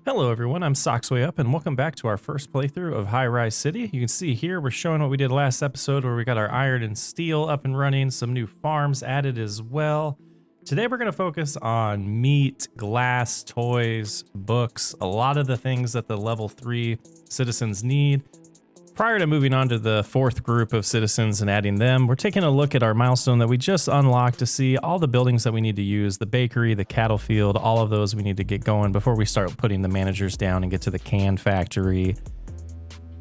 Hello everyone, I'm Socksway and welcome back to our first playthrough of Highrise City. You can see here we're showing what we did last episode where we got our iron and steel up and running, some new farms added as well. Today we're going to focus on meat, glass, toys, books, a lot of the things that the level 3 citizens need. Prior to moving on to the fourth group of citizens and adding them, we're taking a look at our milestone that we just unlocked to see all the buildings that we need to use, the bakery, the cattle field, all of those we need to get going before we start putting the managers down and get to the can factory,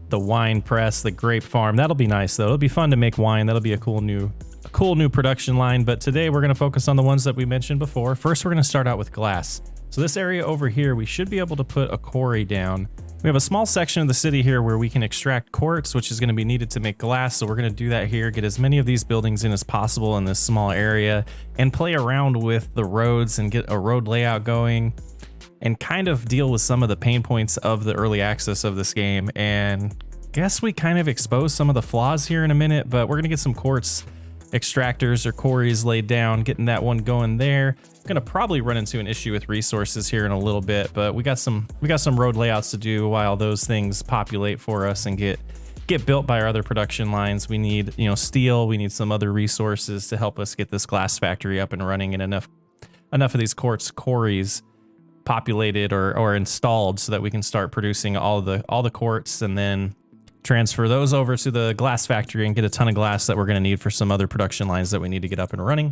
the wine press, the grape farm. That'll be nice though. It'll be fun to make wine. That'll be a cool new production line. But today we're going to focus on the ones that we mentioned before. First, we're going to start out with glass. So this area over here, we should be able to put a quarry down. We have a small section of the city here where we can extract quartz, which is going to be needed to make glass. So we're going to do that here, get as many of these buildings in as possible in this small area and play around with the roads and get a road layout going and kind of deal with some of the pain points of the early access of this game. And guess we kind of expose some of the flaws here in a minute, but we're going to get some quartz extractors or quarries laid down, getting that one going there. Gonna probably run into an issue with resources here in a little bit, but we got some road layouts to do while those things populate for us and get built by our other production lines. We need, steel, we need some other resources to help us get this glass factory up and running and enough of these quartz quarries populated or installed so that we can start producing all the quartz and then transfer those over to the glass factory and get a ton of glass that we're going to need for some other production lines that we need to get up and running.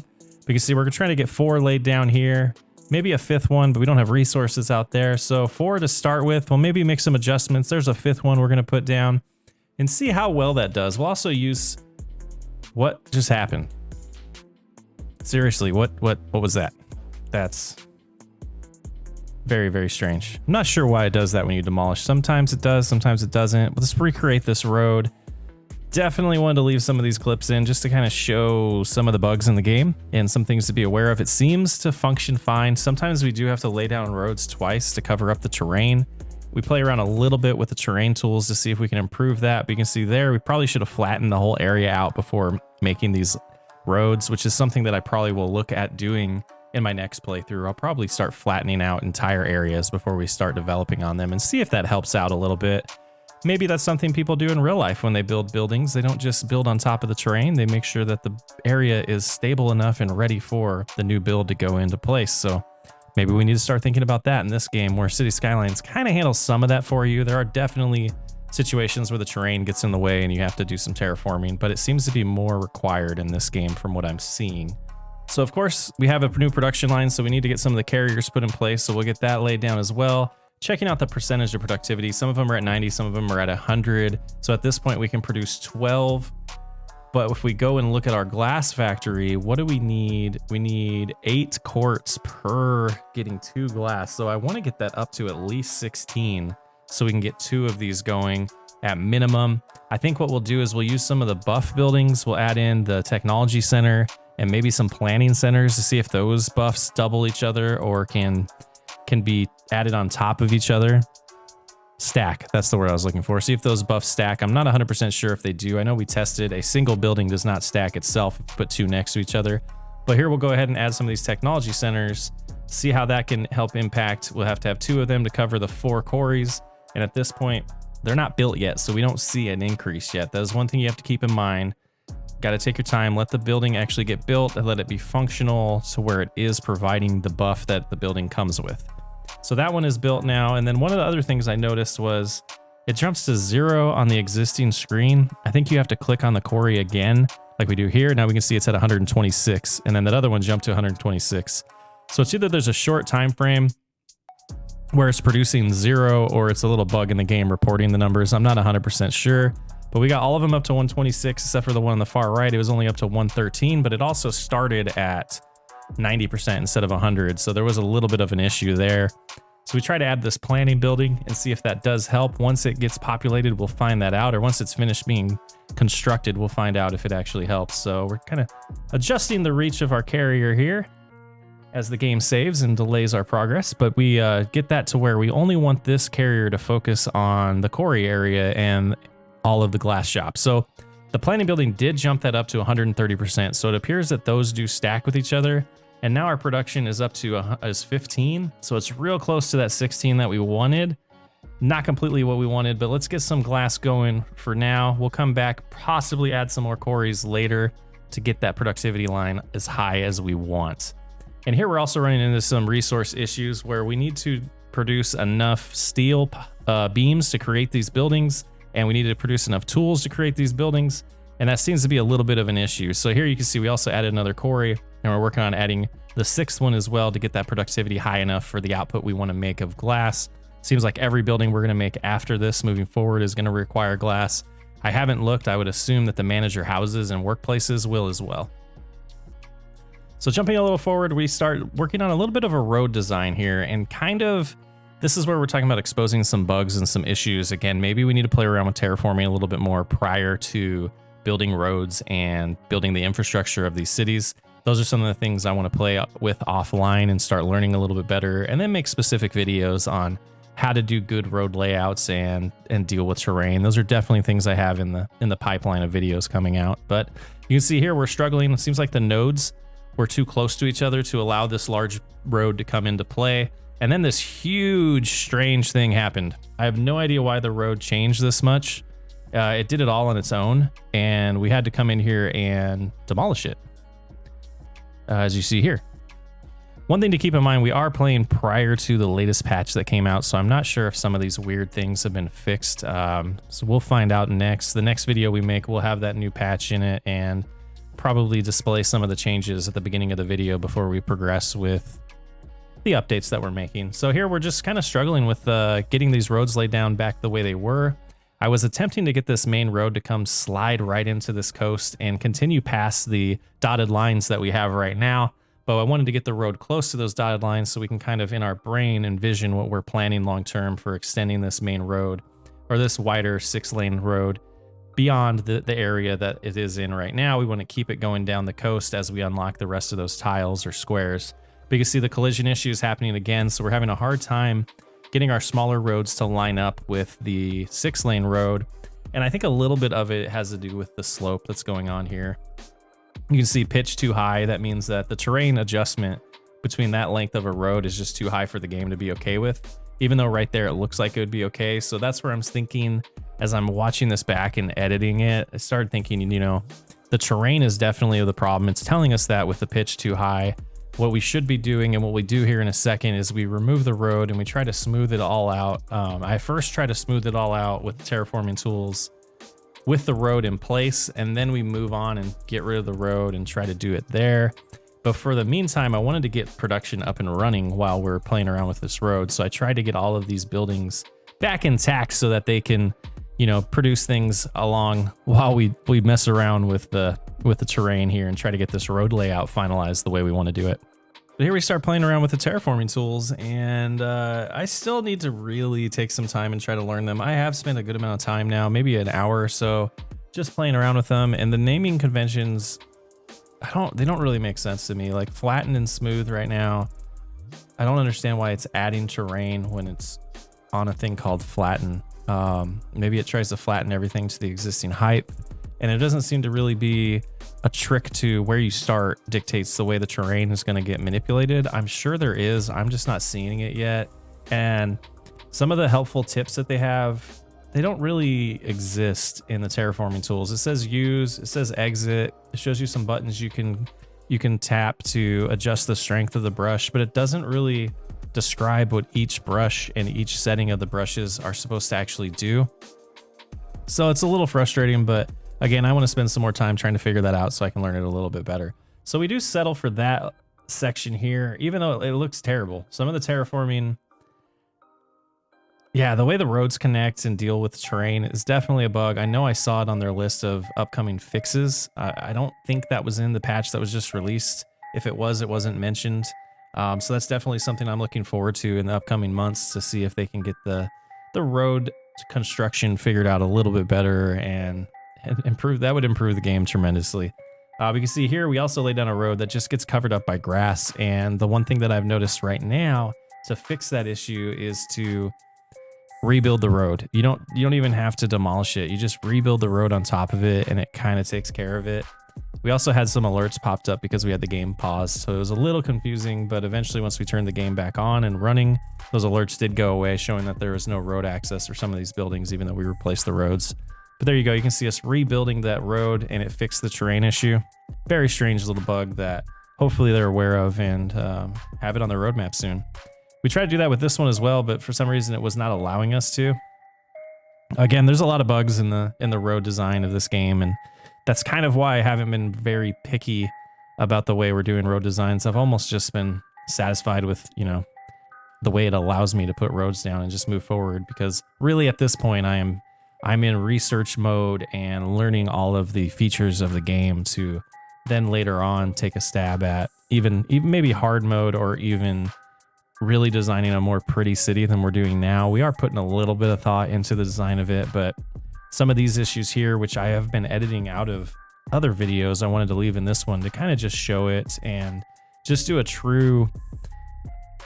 You can see we're trying to get 4 laid down here, maybe a 5th one, but we don't have resources out there. So 4 to start with. We'll maybe make some adjustments. There's a 5th one we're going to put down and see how well that does. We'll also use what just happened. Seriously, what was that? That's very, very strange. I'm not sure why it does that when you demolish. Sometimes it does, sometimes it doesn't. Let's recreate this road. Definitely wanted to leave some of these clips in just to kind of show some of the bugs in the game and some things to be aware of. It seems to function fine. Sometimes we do have to lay down roads twice to cover up the terrain. We play around a little bit with the terrain tools to see if we can improve that. But you can see there, we probably should have flattened the whole area out before making these roads, which is something that I probably will look at doing in my next playthrough. I'll probably start flattening out entire areas before we start developing on them and see if that helps out a little bit. Maybe that's something people do in real life when they build buildings. They don't just build on top of the terrain. They make sure that the area is stable enough and ready for the new build to go into place. So maybe we need to start thinking about that in this game where City Skylines kind of handles some of that for you. There are definitely situations where the terrain gets in the way and you have to do some terraforming, but it seems to be more required in this game from what I'm seeing. So of course we have a new production line, so we need to get some of the carriers put in place. So we'll get that laid down as well. Checking out the percentage of productivity. Some of them are at 90, some of them are at 100. So at this point we can produce 12. But if we go and look at our glass factory, what do we need? We need 8 quartz per getting 2 glass. So I want to get that up to at least 16 so we can get 2 of these going at minimum. I think what we'll do is we'll use some of the buff buildings. We'll add in the technology center and maybe some planning centers to see if those buffs double each other or can be added on top of each other. Stack, that's the word I was looking for. See if those buffs stack. I'm not 100% sure if they do. I know we tested a single building does not stack itself if you put 2 next to each other. But here we'll go ahead and add some of these technology centers, see how that can help impact. We'll have to have 2 of them to cover the 4 quarries. And at this point, they're not built yet, so we don't see an increase yet. That is one thing you have to keep in mind. Got to take your time, let the building actually get built and let it be functional to where it is providing the buff that the building comes with. So that one is built now. And then one of the other things I noticed was it jumps to 0 on the existing screen. I think you have to click on the quarry again, like we do here. Now we can see it's at 126, and then that other one jumped to 126. So it's either there's a short time frame where it's producing 0 or it's a little bug in the game reporting the numbers. I'm not 100% sure. But we got all of them up to 126, except for the one on the far right. It was only up to 113, but it also started at 90% instead of 100. So there was a little bit of an issue there. So we try to add this planning building and see if that does help. Once it gets populated, we'll find that out. Or once it's finished being constructed, we'll find out if it actually helps. So we're kind of adjusting the reach of our carrier here as the game saves and delays our progress. But we get that to where we only want this carrier to focus on the quarry area and all of the glass shops. So the planning building did jump that up to 130%. So it appears that those do stack with each other. And now our production is up to is 15. So it's real close to that 16 that we wanted. Not completely what we wanted, but let's get some glass going for now. We'll come back, possibly add some more quarries later to get that productivity line as high as we want. And here we're also running into some resource issues where we need to produce enough steel beams to create these buildings, and we need to produce enough tools to create these buildings, and that seems to be a little bit of an issue. So here you can see we also added another quarry, and we're working on adding the 6th one as well to get that productivity high enough for the output we want to make of glass. Seems like every building we're going to make after this moving forward is going to require glass. I haven't looked. I would assume that the manager houses and workplaces will as well. So jumping a little forward, we start working on a little bit of a road design here, and kind of this is where we're talking about exposing some bugs and some issues. Again, maybe we need to play around with terraforming a little bit more prior to building roads and building the infrastructure of these cities. Those are some of the things I want to play with offline and start learning a little bit better, and then make specific videos on how to do good road layouts and deal with terrain. Those are definitely things I have in the pipeline of videos coming out. But you can see here we're struggling. It seems like the nodes were too close to each other to allow this large road to come into play. And then this huge strange thing happened. I have no idea why the road changed this much. It did it all on its own, and we had to come in here and demolish it, as you see here. One thing to keep in mind, we are playing prior to the latest patch that came out, so I'm not sure if some of these weird things have been fixed. So we'll find out next. The next video we make will have that new patch in it, and probably display some of the changes at the beginning of the video before we progress with the updates that we're making. So here we're just kind of struggling with getting these roads laid down back the way they were. I was attempting to get this main road to come slide right into this coast and continue past the dotted lines that we have right now. But I wanted to get the road close to those dotted lines so we can kind of in our brain envision what we're planning long term for extending this main road, or this wider 6-lane road beyond the area that it is in right now. We want to keep it going down the coast as we unlock the rest of those tiles or squares. But you can see the collision issues happening again, so we're having a hard time getting our smaller roads to line up with the 6-lane road. And I think a little bit of it has to do with the slope that's going on here. You can see pitch too high. That means that the terrain adjustment between that length of a road is just too high for the game to be okay with, even though right there it looks like it would be okay. So that's where I'm thinking as I'm watching this back and editing it, I started thinking, you know, the terrain is definitely the problem. It's telling us that with the pitch too high. What we should be doing, and what we do here in a second, is we remove the road and we try to smooth it all out. I first try to smooth it all out with Terraforming Tools with the road in place, and then we move on and get rid of the road and try to do it there. But for the meantime, I wanted to get production up and running while we're playing around with this road. So I tried to get all of these buildings back intact so that they can, you know, produce things along while we mess around with the terrain here and try to get this road layout finalized the way we want to do it. But here we start playing around with the terraforming tools, and I still need to really take some time and try to learn them. I have spent a good amount of time now, maybe an hour or so, just playing around with them, and the naming conventions, they don't really make sense to me. Like flatten and smooth right now, I don't understand why it's adding terrain when it's on a thing called flatten. Maybe it tries to flatten everything to the existing height, and it doesn't seem to really be a trick to where you start dictates the way the terrain is going to get manipulated. I'm sure there is, I'm just not seeing it yet. And some of the helpful tips that they have, they don't really exist in the terraforming tools. It says use, it says exit, it shows you some buttons you can tap to adjust the strength of the brush, but it doesn't really describe what each brush and each setting of the brushes are supposed to actually do. So it's a little frustrating, but again, I want to spend some more time trying to figure that out so I can learn it a little bit better. So we do settle for that section here, even though it looks terrible. Some of the terraforming, yeah, the way the roads connect and deal with the terrain is definitely a bug. I know I saw it on their list of upcoming fixes. I don't think that was in the patch that was just released. If it was, it wasn't mentioned. So that's definitely something I'm looking forward to in the upcoming months to see if they can get the road construction figured out a little bit better and improve. That would improve the game tremendously. We can see here we also laid down a road that just gets covered up by grass, and the one thing that I've noticed right now to fix that issue is to rebuild the road. You don't even have to demolish it. You just rebuild the road on top of it, and it kind of takes care of it. We also had some alerts popped up because we had the game paused, so it was a little confusing, but eventually once we turned the game back on and running, those alerts did go away, showing that there was no road access for some of these buildings, even though we replaced the roads. But there you go, you can see us rebuilding that road, and it fixed the terrain issue. Very strange little bug that hopefully they're aware of and have it on their roadmap soon. We tried to do that with this one as well, but for some reason it was not allowing us to. Again, there's a lot of bugs in the road design of this game, and that's kind of why I haven't been very picky about the way we're doing road designs. I've almost just been satisfied with, you know, the way it allows me to put roads down and just move forward, because really at this point I'm in research mode and learning all of the features of the game to then later on take a stab at even maybe hard mode, or even really designing a more pretty city than we're doing now. We are putting a little bit of thought into the design of it, but some of these issues here, which I have been editing out of other videos, I wanted to leave in this one to kind of just show it and just do a true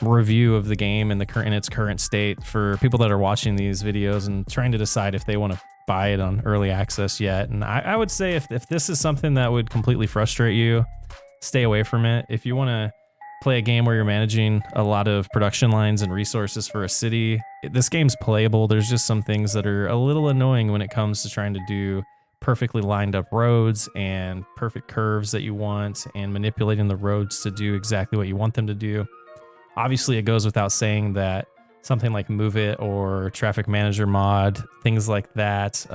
review of the game in its current state for people that are watching these videos and trying to decide if they want to buy it on early access yet. And I would say if this is something that would completely frustrate you, stay away from it. If you want to play a game where you're managing a lot of production lines and resources for a city, this game's playable. There's just some things that are a little annoying when it comes to trying to do perfectly lined up roads and perfect curves that you want, and manipulating the roads to do exactly what you want them to do. Obviously, it goes without saying that something like Move It or Traffic Manager mod, things like that,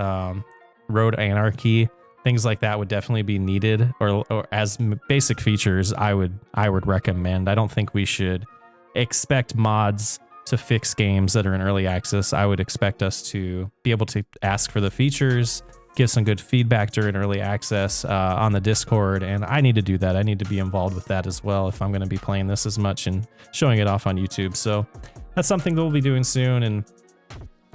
Road Anarchy, things like that would definitely be needed, or as basic features, I would recommend. I don't think we should expect mods to fix games that are in early access. I would expect us to be able to ask for the features, give some good feedback during early access on the Discord, and I need to do that. I need to be involved with that as well if I'm going to be playing this as much and showing it off on YouTube. So that's something that we'll be doing soon, and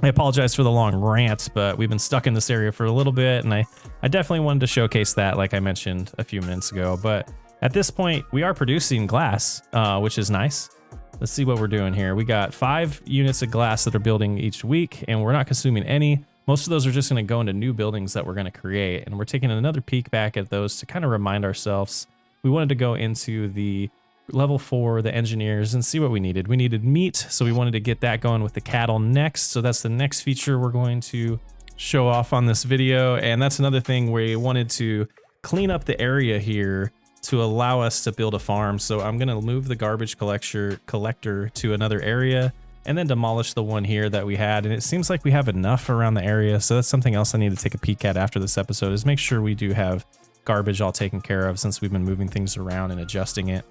I apologize for the long rant, but we've been stuck in this area for a little bit, and I definitely wanted to showcase that like I mentioned a few minutes ago. But at this point, we are producing glass, which is nice. Let's see what we're doing here. We got 5 units of glass that are building each week, and we're not consuming any. Most of those are just going to go into new buildings that we're going to create, and we're taking another peek back at those to kind of remind ourselves. We wanted to go into the level 4, the engineers, and see what we needed. We needed meat, so we wanted to get that going with the cattle next. So that's the next feature we're going to show off on this video, and that's another thing where we wanted to clean up the area here to allow us to build a farm. So I'm going to move the garbage collector to another area, and then demolish the one here that we had. And it seems like we have enough around the area, so that's something else I need to take a peek at after this episode, is make sure we do have garbage all taken care of, since we've been moving things around and adjusting it.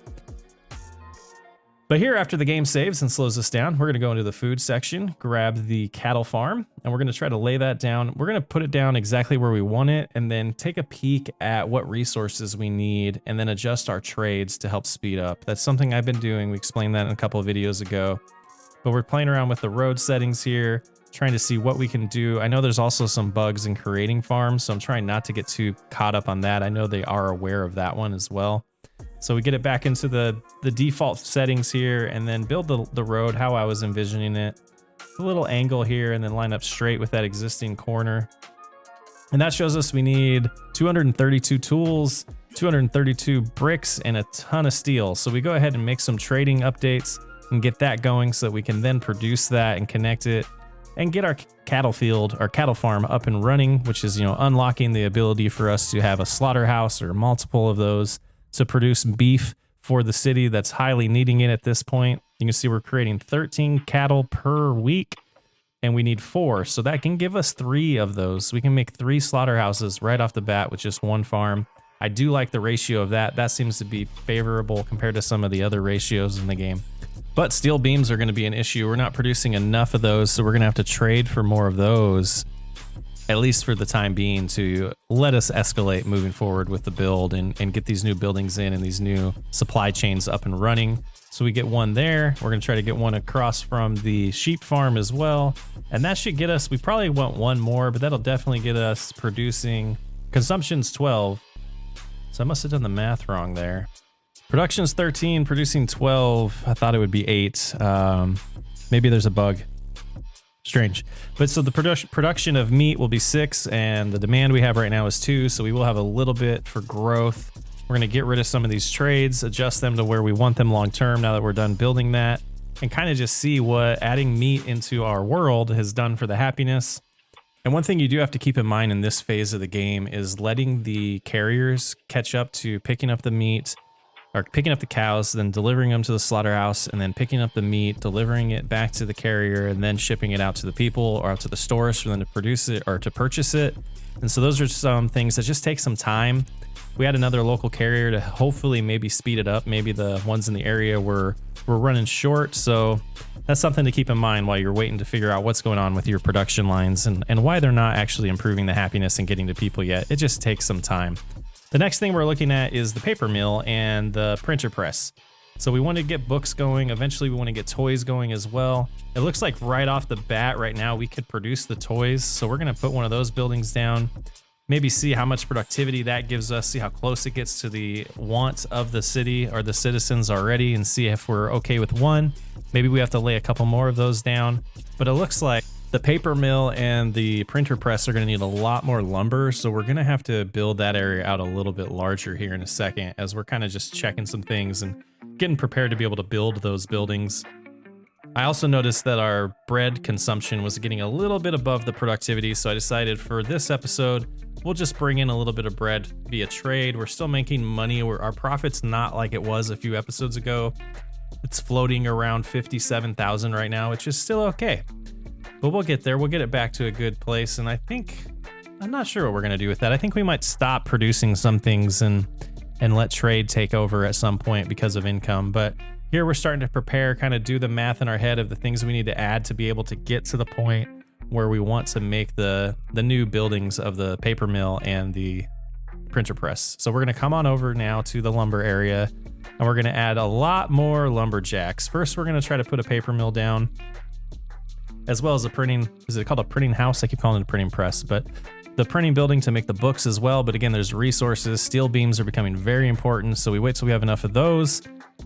But here, after the game saves and slows us down, we're going to go into the food section, grab the cattle farm, and we're going to try to lay that down. We're going to put it down exactly where we want it, and then take a peek at what resources we need, and then adjust our trades to help speed up. That's something I've been doing. We explained that in a couple of videos ago. But we're playing around with the road settings here, trying to see what we can do. I know there's also some bugs in creating farms, so I'm trying not to get too caught up on that. I know they are aware of that one as well. So we get it back into the default settings here, and then build the road how I was envisioning it. A little angle here, and then line up straight with that existing corner. And that shows us we need 232 tools, 232 bricks, and a ton of steel. So we go ahead and make some trading updates and get that going, so that we can then produce that and connect it and get our cattle farm up and running, which is, you know, unlocking the ability for us to have a slaughterhouse or multiple of those to produce beef for the city that's highly needing it at this point. You can see we're creating 13 cattle per week, and we need 4. So that can give us 3 of those. We can make 3 slaughterhouses right off the bat with just 1 farm. I do like the ratio of that. That seems to be favorable compared to some of the other ratios in the game. But steel beams are going to be an issue. We're not producing enough of those, so we're going to have to trade for more of those, at least for the time being, to let us escalate moving forward with the build and get these new buildings in and these new supply chains up and running. So we get 1 there. We're going to try to get 1 across from the sheep farm as well. And that should get us, we probably want 1 more, but that'll definitely get us producing. Consumption's 12. So I must have done the math wrong there. Production's 13, producing 12. I thought it would be 8. Maybe there's a bug. Strange. But so the production of meat will be 6, and the demand we have right now is 2, so we will have a little bit for growth. We're going to get rid of some of these trades, adjust them to where we want them long term now that we're done building that, and kind of just see what adding meat into our world has done for the happiness. And one thing you do have to keep in mind in this phase of the game is letting the carriers catch up to picking up the meat, or picking up the cows, then delivering them to the slaughterhouse, and then picking up the meat, delivering it back to the carrier, and then shipping it out to the people or out to the stores for them to produce it or to purchase it. And so those are some things that just take some time. We had another local carrier to hopefully maybe speed it up. Maybe the ones in the area were running short. So that's something to keep in mind while you're waiting to figure out what's going on with your production lines and why they're not actually improving the happiness and getting to people yet. It just takes some time. The next thing we're looking at is the paper mill and the printer press. So we want to get books going. Eventually we want to get toys going as well. It looks like right off the bat right now we could produce the toys. So we're going to put one of those buildings down. Maybe see how much productivity that gives us, see how close it gets to the want of the city or the citizens already, and see if we're okay with one. Maybe we have to lay a couple more of those down. But it looks like the paper mill and the printer press are going to need a lot more lumber, so we're going to have to build that area out a little bit larger here in a second as we're kind of just checking some things and getting prepared to be able to build those buildings. I also noticed that our bread consumption was getting a little bit above the productivity, so I decided for this episode, we'll just bring in a little bit of bread via trade. We're still making money. Our profit's not like it was a few episodes ago. It's floating around 57,000 right now, which is still okay. But we'll get there. We'll get it back to a good place, and I'm not sure what we're going to do with that. I think we might stop producing some things and let trade take over at some point because of income, but here we're starting to prepare, kind of do the math in our head of the things we need to add to be able to get to the point where we want to make the new buildings of the paper mill and the printer press. So we're going to come on over now to the lumber area, and we're going to add a lot more lumberjacks. First, we're going to try to put a paper mill down, as well as a printing, is it called a printing house? I keep calling it a printing press, but the printing building to make the books as well. But again, there's resources. Steel beams are becoming very important, so we wait till we have enough of those,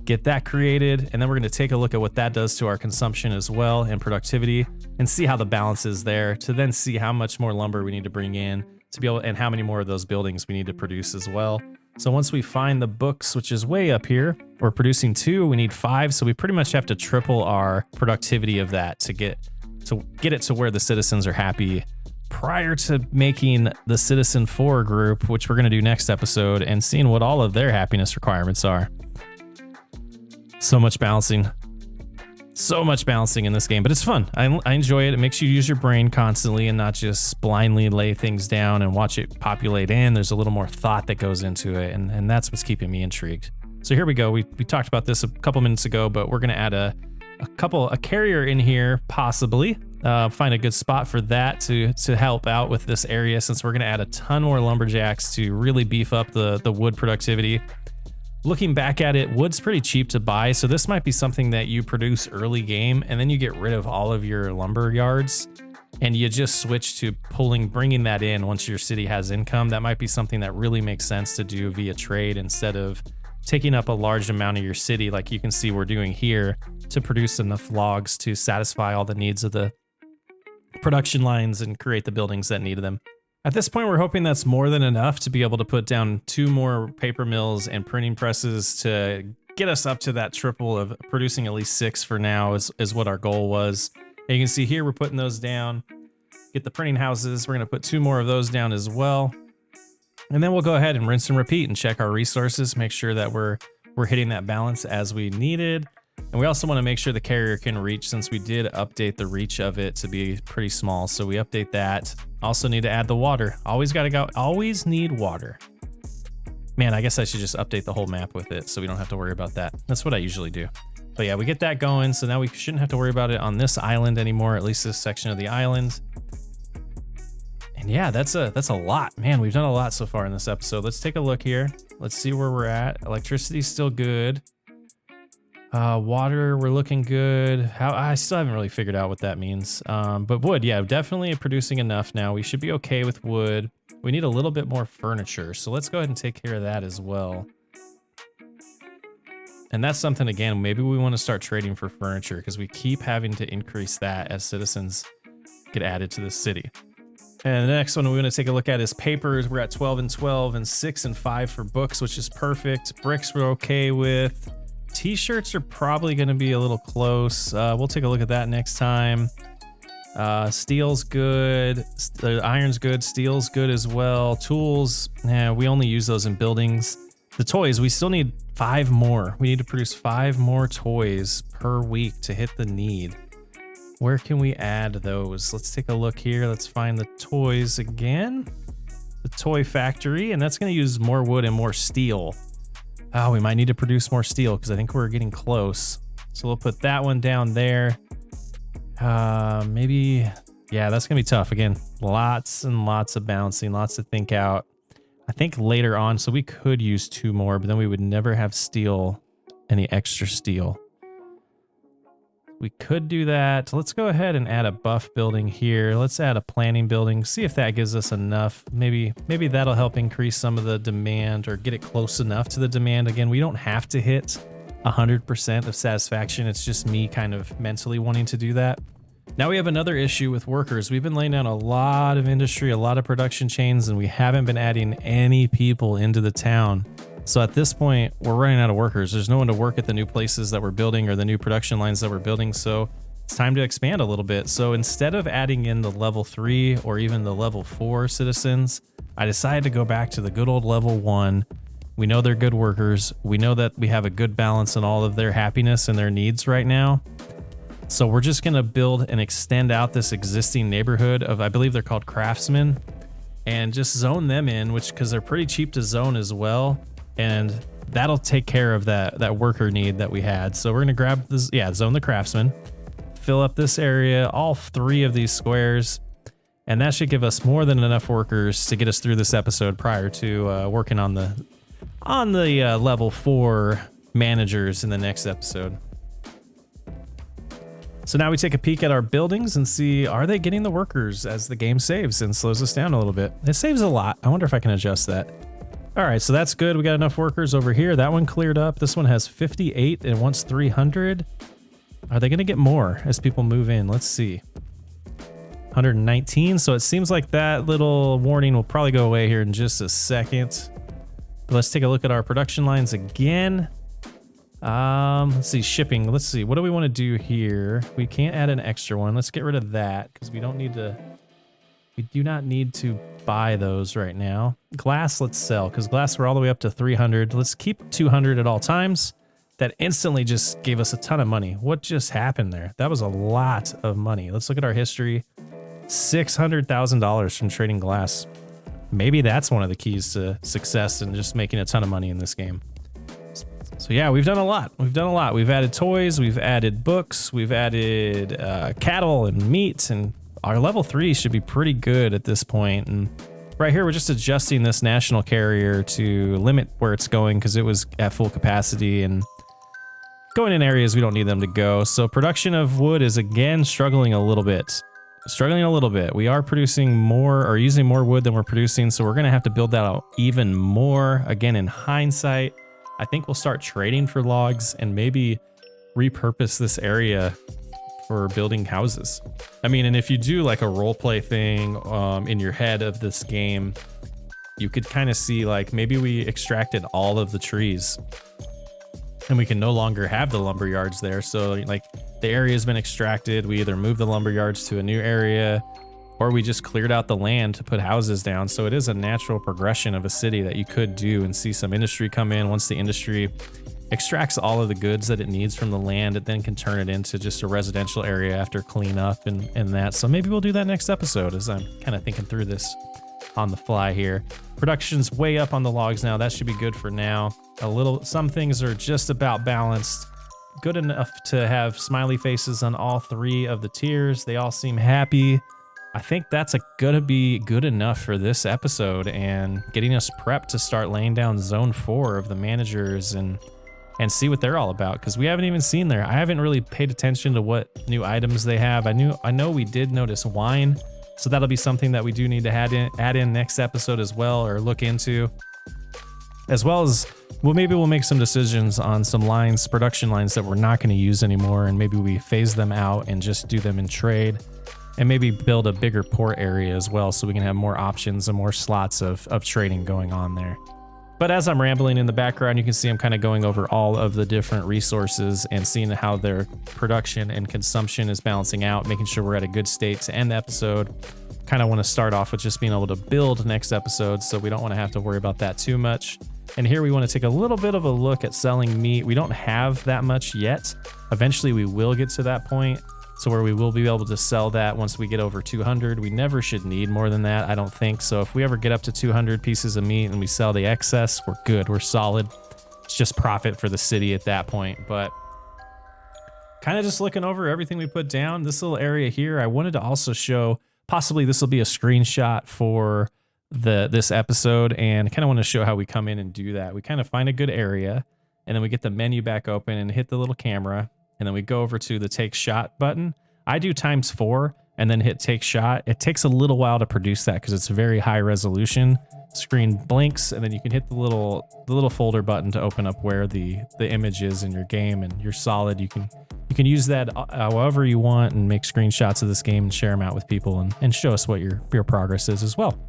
get that created, and then we're going to take a look at what that does to our consumption as well and productivity, and see how the balance is there, to then see how much more lumber we need to bring in to be able, and how many more of those buildings we need to produce as well. So once we find the books, which is way up here, we're producing 2, we need 5, so we pretty much have to triple our productivity of that to get it to where the citizens are happy, prior to making the Citizen 4 group, which we're going to do next episode, and seeing what all of their happiness requirements are. So much balancing in this game, but it's fun. I enjoy it. It makes you use your brain constantly and not just blindly lay things down and watch it populate in. There's a little more thought that goes into it, and that's what's keeping me intrigued. So here we go. We talked about this a couple minutes ago, but we're going to add a carrier in here, possibly. Find a good spot for that to help out with this area, since we're going to add a ton more lumberjacks to really beef up the wood productivity. Looking back at it, wood's pretty cheap to buy, so this might be something that you produce early game, and then you get rid of all of your lumber yards, and you just switch to bringing that in once your city has income. That might be something that really makes sense to do via trade, instead of taking up a large amount of your city like you can see we're doing here, to produce enough logs to satisfy all the needs of the production lines and create the buildings that need them. At this point, we're hoping that's more than enough to be able to put down 2 more paper mills and printing presses to get us up to that triple of producing at least 6 for now is what our goal was. And you can see here we're putting those down. Get the printing houses. We're going to put 2 more of those down as well. And then we'll go ahead and rinse and repeat and check our resources, make sure that we're hitting that balance as we needed. And we also want to make sure the carrier can reach, since we did update the reach of it to be pretty small. So we update that. Also need to add the water. Always need water. Man, I guess I should just update the whole map with it so we don't have to worry about that. That's what I usually do. But yeah, we get that going. So now we shouldn't have to worry about it on this island anymore, at least this section of the island. And yeah, that's a lot. Man, we've done a lot so far in this episode. Let's take a look here. Let's see where we're at. Electricity's still good. Water, we're looking good. I still haven't really figured out what that means. But wood, yeah, definitely producing enough now. We should be okay with wood. We need a little bit more furniture, so let's go ahead and take care of that as well. And that's something, again, maybe we want to start trading for furniture, because we keep having to increase that as citizens get added to the city. And the next one we're going to take a look at is papers. We're at 12 and 12 and 6 and 5 for books, which is perfect. Bricks we're okay with. T-shirts are probably going to be a little close. We'll take a look at that next time. Steel's good. Iron's good. Steel's good as well. Tools, we only use those in buildings. The toys, we still need 5 more. We need to produce 5 more toys per week to hit the need. Where can we add those? Let's take a look here. Let's find the toys again. The toy factory, and that's going to use more wood and more steel. Oh, we might need to produce more steel because I think we're getting close. So we'll put that one down there. Maybe, yeah, that's going to be tough. Again, lots and lots of bouncing, lots to think out. I think later on, so we could use 2 more, but then we would never have steel, any extra steel. We could do that. Let's go ahead and add a buff building here. Let's add a planning building, see if that gives us enough. Maybe that'll help increase some of the demand or get it close enough to the demand. Again, we don't have to hit 100% of satisfaction. It's just me kind of mentally wanting to do that. Now we have another issue with workers. We've been laying down a lot of industry, a lot of production chains, and we haven't been adding any people into the town. So at this point, we're running out of workers. There's no one to work at the new places that we're building or the new production lines that we're building. So it's time to expand a little bit. So instead of adding in the level 3 or even the level 4 citizens, I decided to go back to the good old level 1. We know they're good workers. We know that we have a good balance in all of their happiness and their needs right now. So we're just going to build and extend out this existing neighborhood of, I believe they're called craftsmen, and just zone them in, which, because they're pretty cheap to zone as well. And that'll take care of that worker need that we had. So we're going to grab this, zone the craftsmen, fill up this area, all 3 of these squares, and that should give us more than enough workers to get us through this episode prior to working on the level 4 managers in the next episode. So now we take a peek at our buildings and see, are they getting the workers as the game saves and slows us down a little bit? It saves a lot. I wonder if I can adjust that. All right, so that's good. We got enough workers over here. That one cleared up. This one has 58 and wants 300. Are they going to get more as people move in? Let's see. 119. So it seems like that little warning will probably go away here in just a second. But let's take a look at our production lines again. Let's see, shipping. Let's see, what do we want to do here? We can't add an extra one. Let's get rid of that because we do not need to buy those right now. Glass, let's sell, because glass, we're all the way up to 300. Let's keep 200 at all times. That instantly just gave us a ton of money. What just happened there? That was a lot of money. Let's look at our history. $600,000 from trading glass. Maybe that's one of the keys to success and just making a ton of money in this game. So yeah, we've done a lot. We've added toys, we've added books, we've added cattle and meat, and our level 3 should be pretty good at this point. And right here, we're just adjusting this national carrier to limit where it's going because it was at full capacity and going in areas we don't need them to go. So production of wood is again struggling a little bit. We are producing more or using more wood than we're producing, so we're gonna have to build that out even more. Again, in hindsight, I think we'll start trading for logs and maybe repurpose this area for building houses. I mean, and if you do like a role play thing in your head of this game, you could kind of see like maybe we extracted all of the trees and we can no longer have the lumber yards there. So like the area has been extracted. We either move the lumber yards to a new area or we just cleared out the land to put houses down. So it is a natural progression of a city that you could do and see some industry come in. Once the industry extracts all of the goods that it needs from the land, it then can turn it into just a residential area after cleanup and that. So maybe we'll do that next episode as I'm kind of thinking through this on the fly here. Production's way up on the logs now. That should be good for now. Some things are just about balanced. Good enough to have smiley faces on all 3 of the tiers. They all seem happy. I think that's gonna be good enough for this episode and getting us prepped to start laying down zone 4 of the managers and see what they're all about, because we haven't even seen there. I haven't really paid attention to what new items they have. I know we did notice wine, so that'll be something that we do need to add in next episode as well, or look into. As well as, well, maybe we'll make some decisions on some lines, production lines that we're not going to use anymore, and maybe we phase them out and just do them in trade and maybe build a bigger port area as well so we can have more options and more slots of trading going on there. But as I'm rambling in the background, you can see I'm kind of going over all of the different resources and seeing how their production and consumption is balancing out, making sure we're at a good state to end the episode. Kind of want to start off with just being able to build next episode, so we don't want to have to worry about that too much. And here we want to take a little bit of a look at selling meat. We don't have that much yet. Eventually we will get to that point, so where we will be able to sell that once we get over 200. We never should need more than that, I don't think. So if we ever get up to 200 pieces of meat and we sell the excess, we're good, we're solid. It's just profit for the city at that point. But kind of just looking over everything we put down, this little area here, I wanted to also show, possibly this will be a screenshot for this episode, and kind of want to show how we come in and do that. We kind of find a good area, and then we get the menu back open and hit the little camera, and then we go over to the take shot button. I do ×4 and then hit take shot. It takes a little while to produce that because it's very high resolution. Screen blinks, and then you can hit the little folder button to open up where the image is in your game, and you're solid. You can use that however you want and make screenshots of this game and share them out with people and show us what your progress is as well.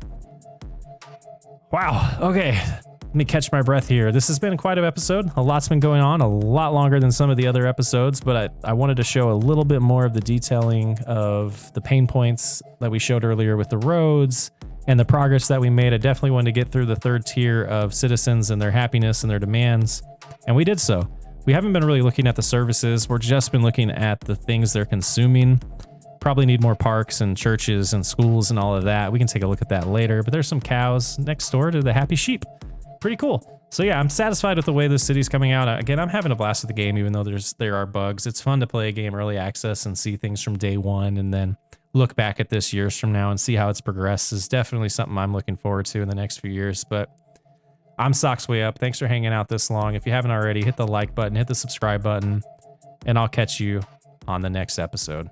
Wow, okay. Let me catch my breath here. This has been quite an episode. A lot's been going on, a lot longer than some of the other episodes, but I wanted to show a little bit more of the detailing of the pain points that we showed earlier with the roads and the progress that we made. I definitely wanted to get through the third tier of citizens and their happiness and their demands, and we did so. We haven't been really looking at the services. We're just been looking at the things they're consuming. Probably need more parks and churches and schools and all of that. We can take a look at that later, but there's some cows next door to the happy sheep. Pretty cool. So yeah, I'm satisfied with the way the city's coming out. Again, I'm having a blast with the game, even though there are bugs. It's fun to play a game early access and see things from day one, and then look back at this years from now and see how it's progressed. Is definitely something I'm looking forward to in the next few years. But I'm Socks Way Up. Thanks for hanging out this long. If you haven't already, hit the like button, hit the subscribe button, and I'll catch you on the next episode.